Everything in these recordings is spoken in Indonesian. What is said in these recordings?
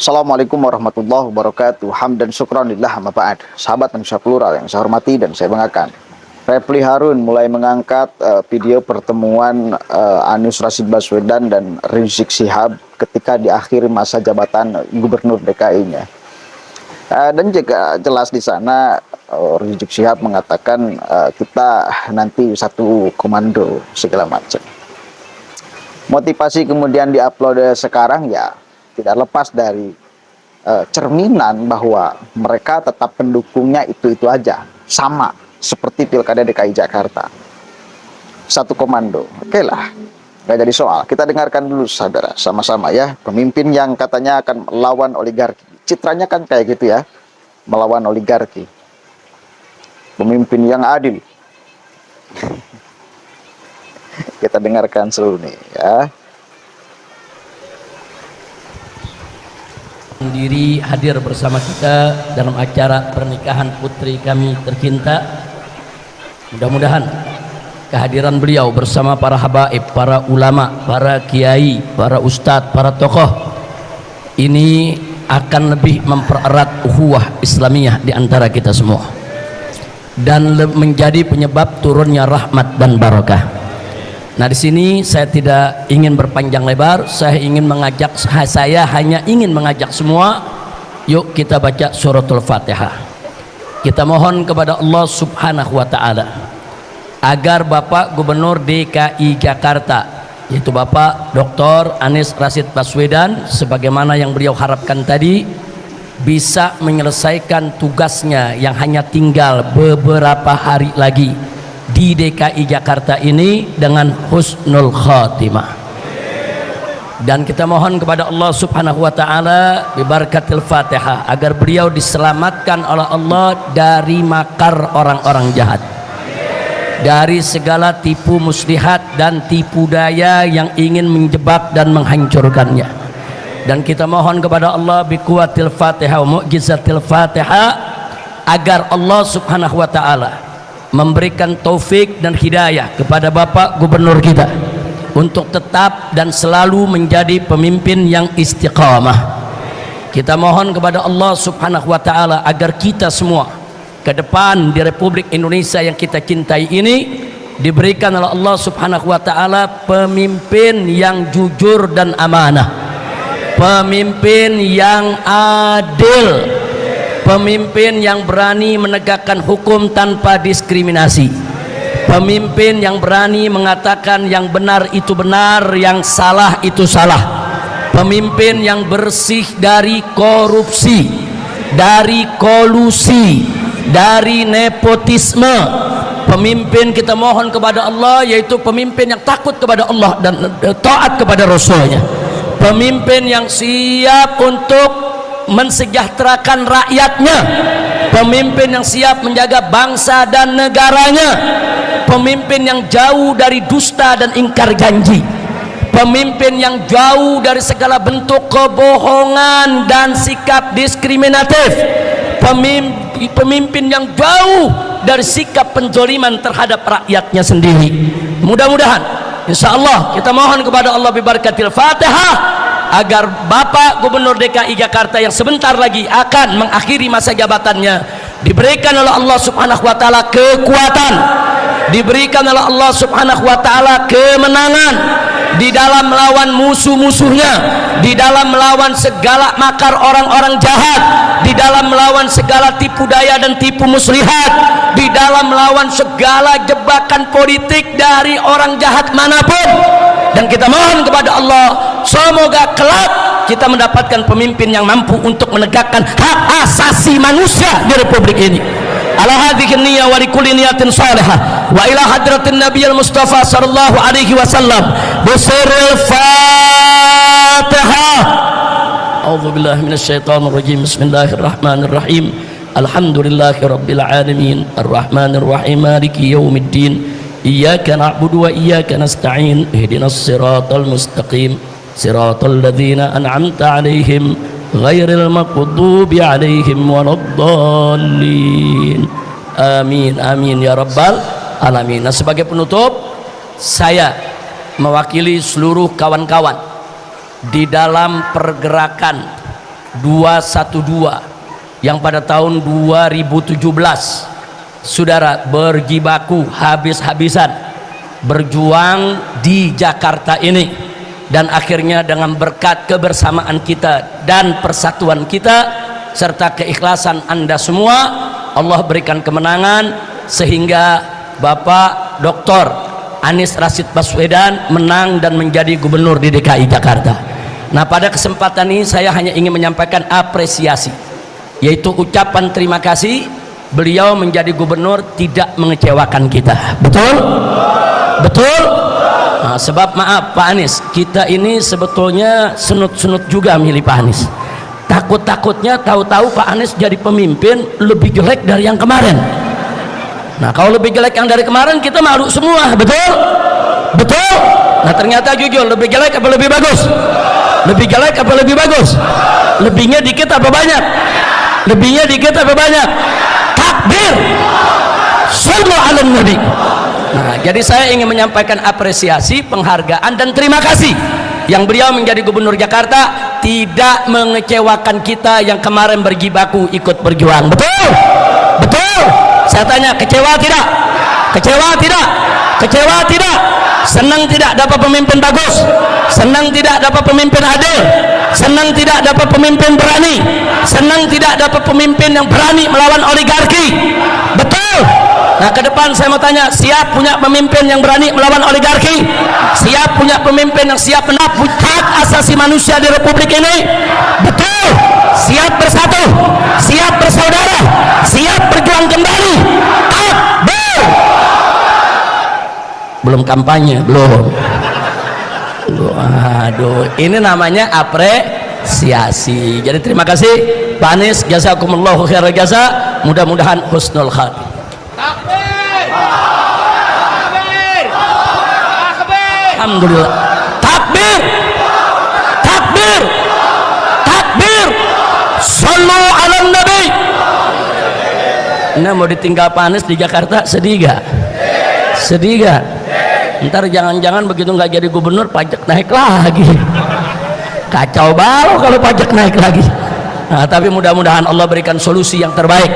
Assalamualaikum warahmatullahi wabarakatuh. Hamdan syukran lillah amma ba'd. Sahabat Indonesia Plural yang saya hormati dan saya banggakan, Refli Harun mulai mengangkat video pertemuan Anies Rashid Baswedan dan Rizik Syihab ketika di akhir masa jabatan Gubernur DKI-nya. Dan juga jelas di sana Rizik Syihab mengatakan kita nanti satu komando segala macam. Motivasi kemudian diupload sekarang ya tidak lepas dari cerminan bahwa mereka tetap pendukungnya itu aja, sama seperti Pilkada DKI Jakarta, satu komando. Oke lah, nggak jadi soal. Kita dengarkan dulu saudara, sama-sama ya. Pemimpin yang katanya akan melawan oligarki, citranya kan kayak gitu ya, melawan oligarki. Pemimpin yang adil. Kita dengarkan seluruh nih ya. Diri hadir bersama kita dalam acara pernikahan putri kami tercinta. Mudah-mudahan kehadiran beliau bersama para habaib, para ulama, para kiai, para ustadz, para tokoh ini akan lebih mempererat ukhuwah Islamiyah di antara kita semua dan menjadi penyebab turunnya rahmat dan barakah. Nah, di sini saya tidak ingin berpanjang lebar, saya hanya ingin mengajak semua, yuk kita baca suratul Fatihah. Kita mohon kepada Allah Subhanahu wa taala agar Bapak Gubernur DKI Jakarta, yaitu Bapak Dr. Anies Rashid Baswedan, sebagaimana yang beliau harapkan tadi, bisa menyelesaikan tugasnya yang hanya tinggal beberapa hari lagi di DKI Jakarta ini dengan husnul khatimah. Dan kita mohon kepada Allah Subhanahu wa taala bibarakatil Fatihah agar beliau diselamatkan oleh Allah dari makar orang-orang jahat, dari segala tipu muslihat dan tipu daya yang ingin menjebak dan menghancurkannya. Dan kita mohon kepada Allah biquwatil Fatihah wa mu'jizatil Fatihah agar Allah Subhanahu wa taala memberikan taufik dan hidayah kepada Bapak Gubernur kita untuk tetap dan selalu menjadi pemimpin yang istiqamah. Kita mohon kepada Allah Subhanahu wa taala agar kita semua ke depan di Republik Indonesia yang kita cintai ini diberikan oleh Allah Subhanahu wa taala pemimpin yang jujur dan amanah, pemimpin yang adil, pemimpin yang berani menegakkan hukum tanpa diskriminasi, pemimpin yang berani mengatakan yang benar itu benar, yang salah itu salah, pemimpin yang bersih dari korupsi, dari kolusi, dari nepotisme. Pemimpin kita mohon kepada Allah yaitu pemimpin yang takut kepada Allah dan taat kepada Rasulnya, pemimpin yang siap untuk mensejahterakan rakyatnya, pemimpin yang siap menjaga bangsa dan negaranya, pemimpin yang jauh dari dusta dan ingkar janji, pemimpin yang jauh dari segala bentuk kebohongan dan sikap diskriminatif, pemimpin yang jauh dari sikap penzoliman terhadap rakyatnya sendiri. Mudah-mudahan insyaallah kita mohon kepada Allah bibarakatil Fatihah agar Bapak Gubernur DKI Jakarta yang sebentar lagi akan mengakhiri masa jabatannya diberikan oleh Allah Subhanahu wa taala kekuatan, diberikan oleh Allah Subhanahu wa taala kemenangan di dalam melawan musuh-musuhnya, di dalam melawan segala makar orang-orang jahat, di dalam melawan segala tipu daya dan tipu muslihat, di dalam melawan segala jebakan politik dari orang jahat manapun. Dan kita mohon kepada Allah semoga kelak kita mendapatkan pemimpin yang mampu untuk menegakkan hak asasi manusia di Republik ini. Ala hadhihi niyyah wa likulli niyatin salihah wa ila hadratin nabiyil mustafa sallallahu alaihi wasallam bisirril Fatihah. A'udzu billahi minasyaitonir rajim. Bismillahirrahmanirrahim. Alhamdulillahirabbil alamin arrahmanir rahim maliki yaumiddin. Iyyaka na'budu wa iyyaka nasta'in ihdinas siratal mustaqim siratal ladzina an'amta 'alaihim ghairil maghdubi 'alaihim waladdallin. Amin amin ya rabbal alamin. Nah, sebagai penutup saya mewakili seluruh kawan-kawan di dalam pergerakan 212 yang pada tahun 2017 saudara berjibaku habis-habisan berjuang di Jakarta ini, dan akhirnya dengan berkat kebersamaan kita dan persatuan kita serta keikhlasan Anda semua, Allah berikan kemenangan sehingga Bapak Dr. Anies Rashid Baswedan menang dan menjadi gubernur di DKI Jakarta. Nah, pada kesempatan ini saya hanya ingin menyampaikan apresiasi, yaitu ucapan terima kasih. Beliau menjadi gubernur tidak mengecewakan kita. Betul? Betul? Nah, sebab maaf Pak Anies, kita ini sebetulnya senut-senut juga milih Pak Anies. Takut-takutnya tahu-tahu Pak Anies jadi pemimpin lebih jelek dari yang kemarin. Nah, kalau lebih jelek yang dari kemarin kita malu semua. Betul? Betul? Nah, ternyata jujur, lebih jelek apa lebih bagus? Lebih jelek apa lebih bagus? Lebihnya dikit apa banyak? Lebihnya dikit apa banyak? Takbir, sallu ala nabi. Nah, jadi saya ingin menyampaikan apresiasi, penghargaan dan terima kasih yang beliau menjadi gubernur Jakarta tidak mengecewakan kita yang kemarin berjibaku ikut berjuang. Betul? Betul? Saya tanya, kecewa tidak? Kecewa tidak? Kecewa tidak? Senang tidak dapat pemimpin bagus? Senang tidak dapat pemimpin adil? Senang tidak dapat pemimpin berani? Senang tidak dapat pemimpin yang berani melawan oligarki? Betul? Nah, ke depan saya mau tanya, siap punya pemimpin yang berani melawan oligarki? Siap punya pemimpin yang siap menepuk hak asasi manusia di Republik ini? Betul? Siap bersatu? Siap bersaudara? Siap berjuang kembali? Takbir! Belum kampanye, belum. Waduh, ini namanya apresiasi. Jadi terima kasih Pak Anies, jazakumullahu khairal jasa, mudah-mudahan husnul khatimah. Takbir! Takbir! Takbir! Alhamdulillah. Takbir! Takbir! Takbir! Sallu ala nabi. Nah, mau ditinggal Pak Anies di Jakarta sedih gak? Sedih gak? Ntar jangan-jangan begitu nggak jadi gubernur pajak naik lagi. Kacau balau kalau pajak naik lagi. Nah, tapi mudah-mudahan Allah berikan solusi yang terbaik,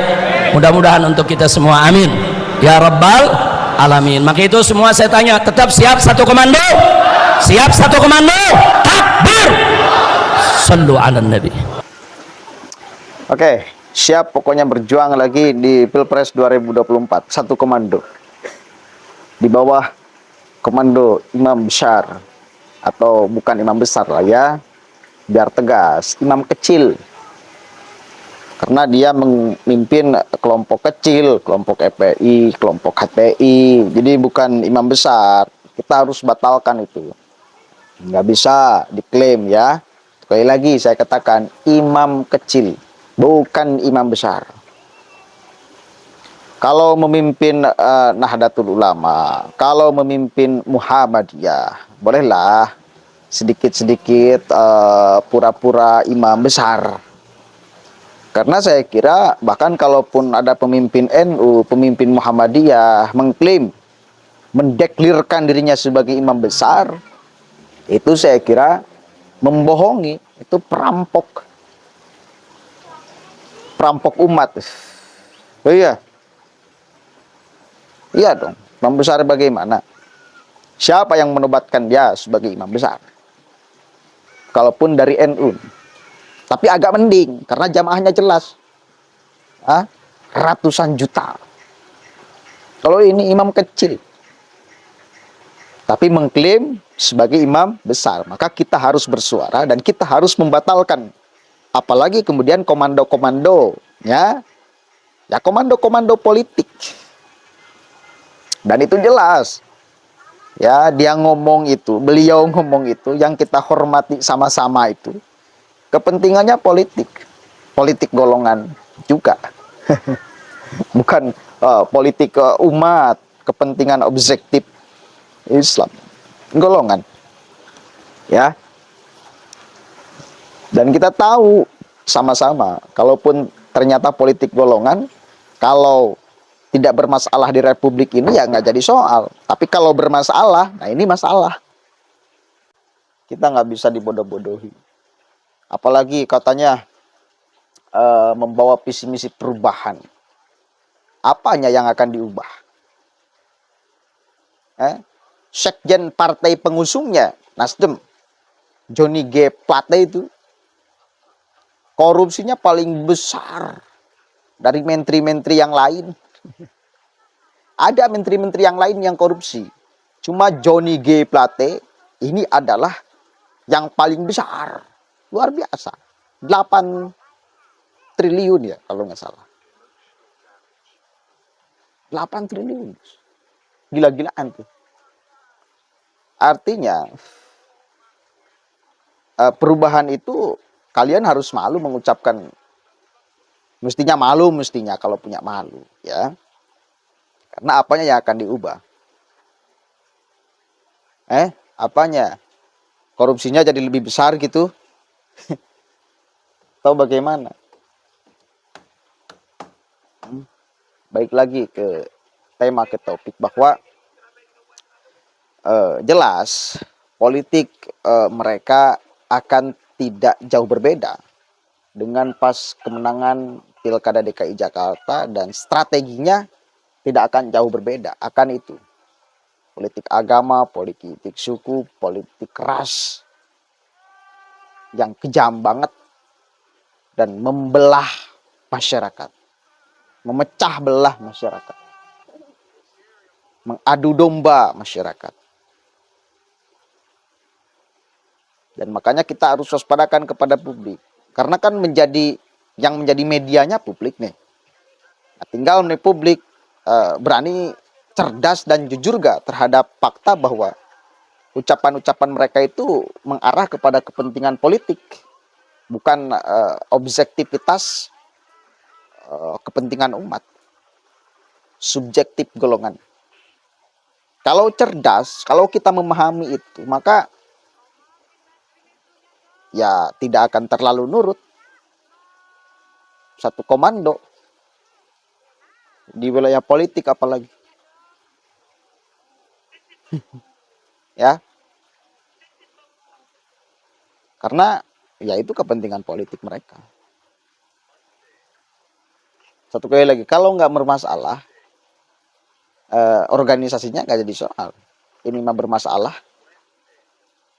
mudah-mudahan untuk kita semua, amin ya rabbal alamin. Maka itu semua saya tanya, tetap siap satu komando? Siap satu komando? Takbir, sallu ala nabi. Oke, siap pokoknya berjuang lagi di Pilpres 2024. Satu komando. Di bawah komando imam besar, atau bukan imam besar lah ya, biar tegas, imam kecil. Karena dia memimpin kelompok kecil, kelompok FPI, kelompok HTI. Jadi bukan imam besar. Kita harus batalkan itu. Nggak bisa diklaim ya. Sekali lagi saya katakan, imam kecil, bukan imam besar. Kalau memimpin Nahdlatul Ulama, kalau memimpin Muhammadiyah, bolehlah sedikit-sedikit pura-pura imam besar. Karena saya kira bahkan kalaupun ada pemimpin NU, pemimpin Muhammadiyah mengklaim, mendeklirkan dirinya sebagai imam besar, itu saya kira membohongi, itu perampok. Perampok umat. Oh iya. Iya dong, imam besar bagaimana? Siapa yang menobatkan dia sebagai imam besar? Kalaupun dari NU. Tapi agak mending, karena jamaahnya jelas. Ratusan juta. Kalau ini imam kecil, tapi mengklaim sebagai imam besar, maka kita harus bersuara dan kita harus membatalkan. Apalagi kemudian komando-komando, ya komando-komando politik. Dan itu jelas. Ya, dia ngomong itu, beliau ngomong itu, yang kita hormati sama-sama itu, kepentingannya politik. Politik golongan juga. Bukan politik umat, kepentingan objektif Islam. Golongan. Ya. Dan kita tahu sama-sama, kalaupun ternyata politik golongan, kalau tidak bermasalah di Republik ini ya nggak jadi soal. Tapi kalau bermasalah, nah ini masalah. Kita nggak bisa dibodoh-bodohi. Apalagi katanya membawa visi misi perubahan. Apanya yang akan diubah? Sekjen partai pengusungnya Nasdem, Johnny G. Plate itu korupsinya paling besar dari menteri-menteri yang lain. Ada menteri-menteri yang lain yang korupsi. Cuma Johnny G. Plate ini adalah yang paling besar. Luar biasa. 8 triliun ya kalau nggak salah. 8 triliun. Gila-gilaan tuh. Artinya perubahan itu kalian harus malu mengucapkan, mestinya kalau punya malu ya. Karena apanya yang akan diubah? Apanya? Korupsinya jadi lebih besar gitu? Atau bagaimana? Baik lagi ke tema, ke topik, bahwa jelas politik mereka akan tidak jauh berbeda dengan pas kemenangan Pilkada DKI Jakarta, dan strateginya tidak akan jauh berbeda akan itu. Politik agama, politik suku, politik ras yang kejam banget dan membelah masyarakat, memecah belah masyarakat, mengadu domba masyarakat. Dan makanya kita harus waspadakan kepada publik, karena kan yang menjadi medianya publik nih. Nah, tinggal nih publik berani cerdas dan jujur gak terhadap fakta bahwa ucapan-ucapan mereka itu mengarah kepada kepentingan politik, bukan objektivitas kepentingan umat, subjektif golongan. Kalau cerdas, kalau kita memahami itu, maka ya tidak akan terlalu nurut. Satu komando di wilayah politik apalagi. Ya. Karena ya itu kepentingan politik mereka. Satu kali lagi, kalau nggak bermasalah, organisasinya nggak jadi soal. Ini mah bermasalah,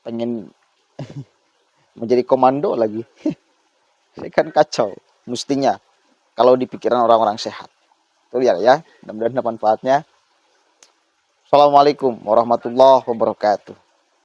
pengen menjadi komando lagi. Ini kan kacau. Mestinya kalau di pikiran orang-orang sehat. Itu lihat ya, mudah-mudahan ada manfaatnya. Assalamualaikum warahmatullahi wabarakatuh.